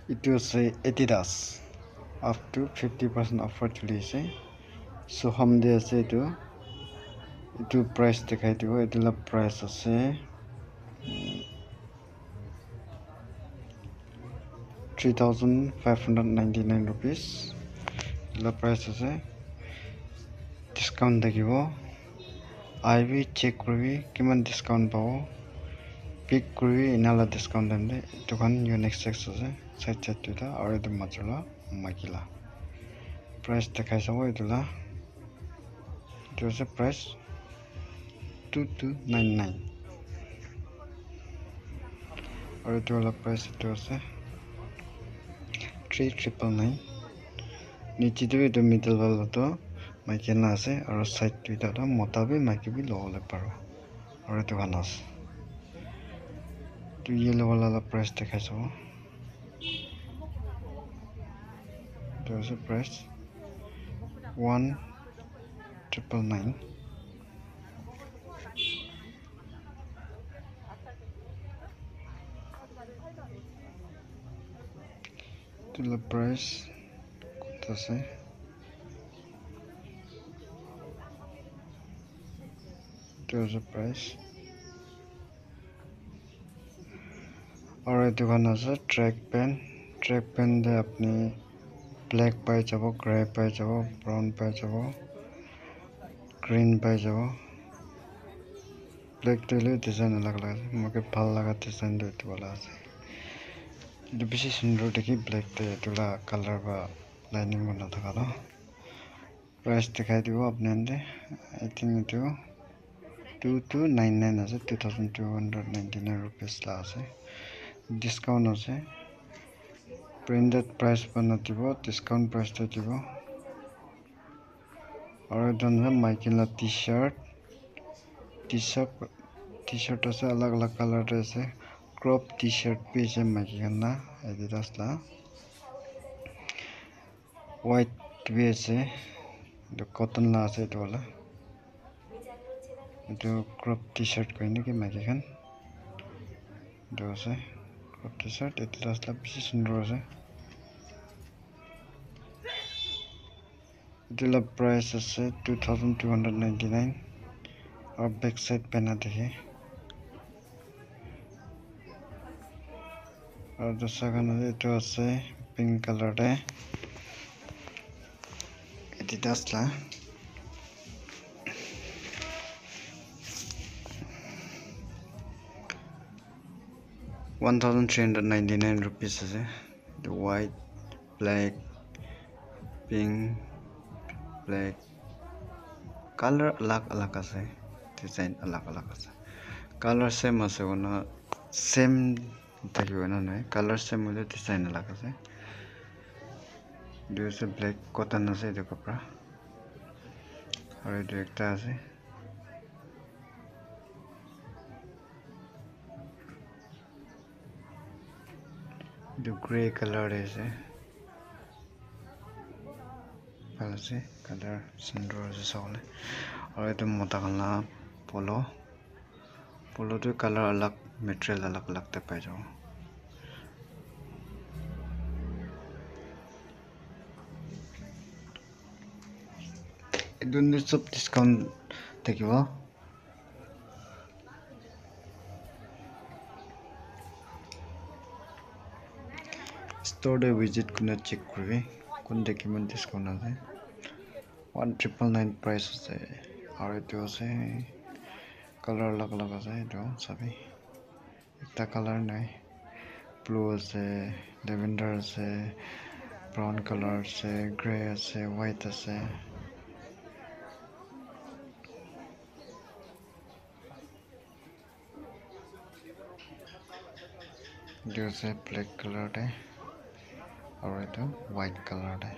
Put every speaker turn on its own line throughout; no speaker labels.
It will say Adidas up to 50% offer chali ase. So hum de ase itu price dekhai dibo. Itula price ase 3,599 rupees. Itula price ase discount dekhibo. I will check koribi kiman discount pabo. Pick koribi inala discount dende. Itu kan unisex ase. Side tuita aru etu majula makila. Price dekhai sabo itula. Itu ase price 2299. Aru etu wala price itu ase 3999. Niche tu etu middle wala tu maiki na ase aru side tuita tu mota bi maiki bi lobole paro. Aru etu kan ase. Tu yellow wala la price dekhai sabo. Itu ase price 1999. The price kota se there's a price और दुकान আছে track pen दे अपनी black पाई जाबो grey पाई जाबो brown पाई जाबो green पाई जाबो black तेले design अलग अलग है मके ভাল লাগা डिजाइन दे तो वाला আছে ಇದು ಬಿಸಿ ಸುಂದರ देखि ब्लैक ते तुला कलर बा लाइनिंग बना था ना प्राइस दिखाई दिबो अपने अंदे आई थिंक इतो 2299 আছে 2299 rupees ला আছে डिस्काउंट আছে printed price bana dibo discount price to dibo aru donne maikila t-shirt ase alag alag color ase crop t-shirt bi ase maikina Adidas la white bi ase the cotton la ase to wala itu crop t-shirt koine ki maikikan do ase crop t-shirt Adidas la bishi sundor ase The price is 2299 और back side पहना देखिए और दूसरा खाना तो আছে pink colour है Adidas ला 1399 rupees है the white black pink black color अलग अलग আছে डिजाइन अलग अलग আছে color same আছে ना same থাকিব না নাই color same হলে डिजाइन अलग আছে जो से black cotton আছে এটা कपड़ा और এটা একটা আছে जो ग्रे कलर है से कलर सुंदर से सोले और ये तो मोटा कलर पोलो तो कलर अलग मटेरियल अलग अलग ते पाए जाओ इधर सब डिस्काउंट देखियो स्टोर दे विजिट करना चेक करबे कोन देखि मन डिस्काउंट আছে 1999 प्राइस আছে और এটো আছে कलर अलग अलग আছে এটো সবই একটা কালার নাই ব্লু আছে ল্যাভেন্ডার আছে ব্রাউন কালার আছে গ্রে আছে হোয়াইট আছে जो से ब्लैक कलर है और ये तो व्हाइट कलर है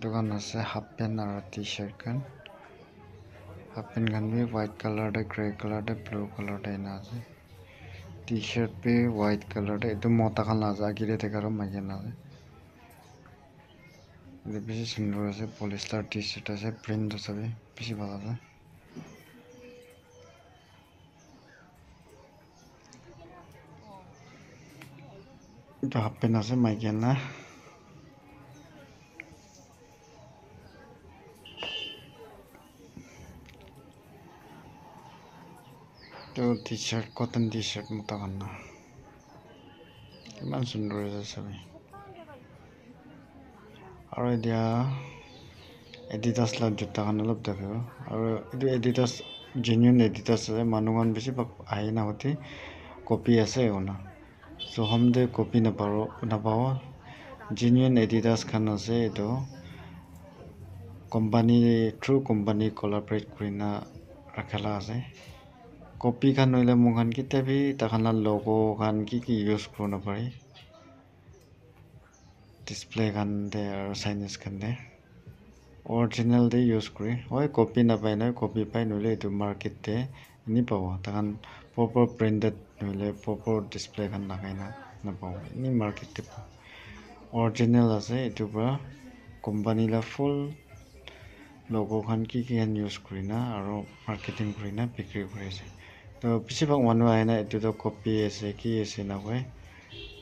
दुकान से हाफ पैंट और T-shirt kan half pant kan भी व्हाइट कलर है ग्रे कलर है ब्लू कलर है ना से टी-शर्ट भी व्हाइट कलर है तो मोटा kan ना जा गिरे थे करो मजे ना से ये भी सुंदर है पॉलिस्टर टी-शर्ट है प्रिंट सभी भी वाला है itu half pant ase maiki na itu t-shirt cotton t-shirt mota khan na iman sundor ase sabi aro dia Adidas la juta khan olop dakhibo aro itu Adidas genuine Adidas ase manu khan bishi bhag ahi na hoti copy ase ona so humde copy na pao genuine Adidas khan ase etu company through company collaborate kurina rakhala ase copy khan hoile mokhan kitia bi takhan la logo khan ki use kuro na pare display khan de aro signage khan de original de use kore oi copy na pai na copy pai nole etu market te ni pabo takhan proper branded nole proper display khan lagai na pabo ni market te original ase etu pra company la full logo khan ki khan use kurina aro marketing kurina bikri kuri ase to bishi bhag manu ahina etu to copy ase ki ase na koi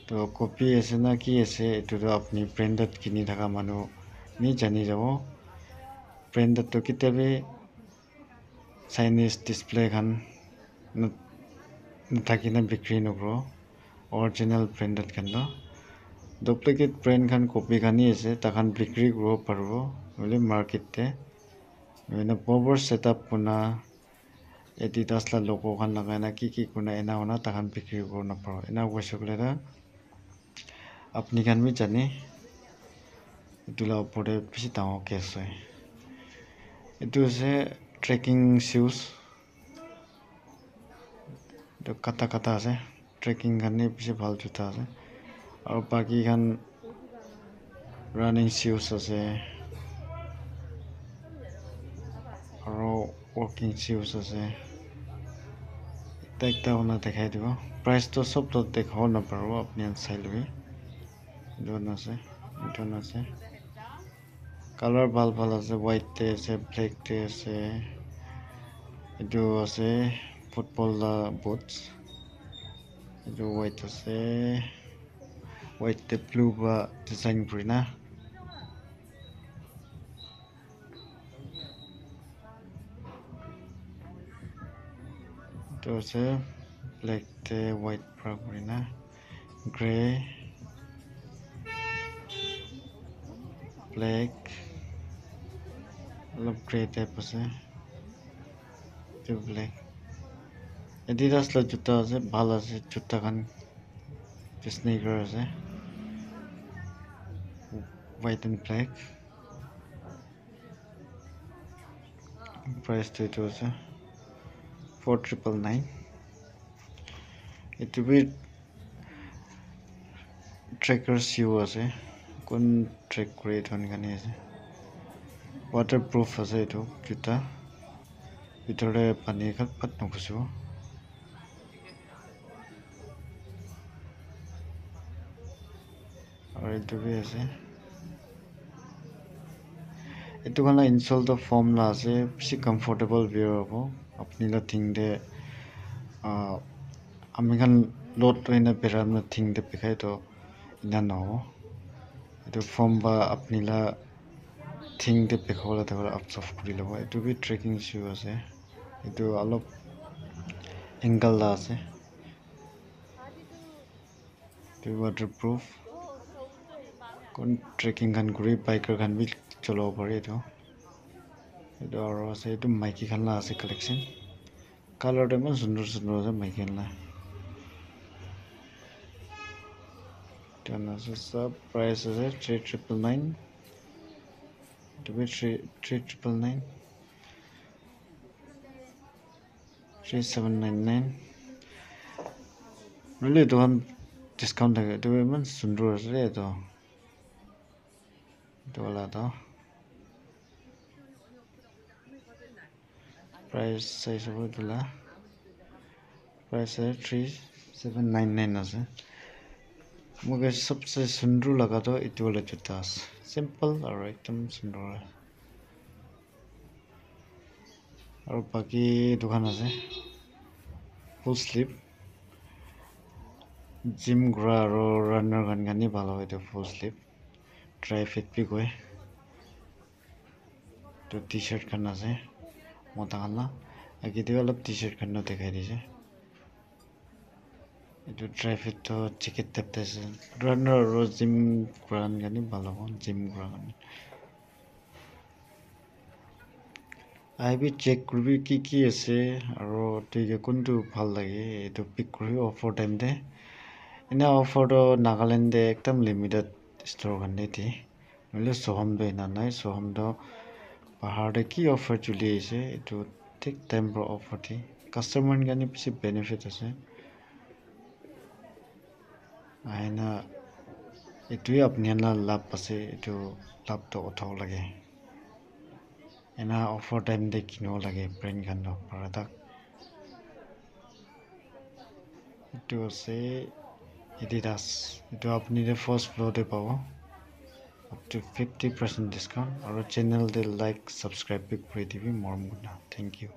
to copy ase na ki ase etu to apni branded kini thaka manu ni jani jabo branded to kitia bi signage display khan nathaki na bikri nokro original branded khan to duplicate brand khan copy khan hi ase takhan bikri kuribo paribo nole market te noina proper setup kurna Adidas la logo khan lagai na ki kurna ena hona takhan bikri kuro na paro ena hoise koile to apni khan bi jane etu la opor te bishi dangor case hoy etu ase trekking shoes to kata kata ase trekking khan ni bishi bhal juta ase aro baki khan running shoes ase aro walking shoes ase ekta hona dekhai dibo price to sob to dekhawo na paribo apni khan sai lebi etu na ase color bhal bhal ase white te ase black te ase etu ase football la boots etu white ase white te blue ba design kurina etu ase black te white pra kurina grey black olop grey type ase etu black Adidas la juta ase bhal ase juta khan sneaker ase white and black price to etu ase 4999 etu bi tracker shoe ase kun track kore thon kani ase waterproof ase etu juta bitor te pani khan pat nokhusibo aro etu bi ase etu khan la insole to foam la ase bishi comfortable wear hobo apni la thing de ami khan load hoina beram na thing de bikhai to ena nahobo etu foam ba apni la thing de bikhawola takara absorb kuri lobo etu bi trekking shoe ase etu alop ankle la ase etu waterproof kun trekking khan kuri biker khan bi cholobo pare etu aro ase etu maiki khan la ase collection color to eman sundor sundor ase maiki khan la etu ase sab price ase 3999 etu bi 3999 3799 really etu khan discount thake etu eman sundor ase etu wala to price sai sabo etu la price ase 3799 ase moke sabse sundor laga to etu wala juta ase simple aro ekdam sundor aro baki dukan ase full sleeve gym কৰা আৰু runner কাৰণে ভাল হয় এইটো full sleeve dry fit বি কয় তো T shirt খান আছে মতা খান কেতিয়াবা অলপ টি চাৰ্ট খানো দেখাই দিছে এইটো ড্ৰাই ফিটটো জেকেট টাইপ আছে ৰানাৰ আৰু জিম কৰা কাৰণে ভাল হ'ব জিম কৰা কাৰণে আহিবি চেক কৰিবি কি আছে আৰু ঠিক কোনটো ভাল লাগে এইটো পিক কৰিবি অফাৰ টাইমতে এনে অফাৰটো নাগালেণ্ডে একদম লিমিটেড ষ্ট'ৰ কাৰণে দিয়ে নহ'লে সোহমটো এনে নাই সোহমটো পাহাৰতে কি অফাৰ চলি আছে এইটো ঠিক টাইম পৰা অফাৰ দিয়ে কাষ্টমাৰ কাৰণে বেছি বেনিফিট আছে আইনা এইটোৱে আপুনি লাভ আছে এইটো লাভটো উঠাব লাগে এনা অফাৰ টাইম দে কিনিব লাগে ব্ৰেণ্ড খান প্ৰডাক্ট এইটো আছে এডিডাছ এইটো আপুনি ফাৰ্ষ্ট ফ্ল'ৰতে পাব up to 50% discount আৰু চেনেলতে লাইক সাবস্ক্ৰাইব কৰি দিবি মৰম গুণা থেংক ইউ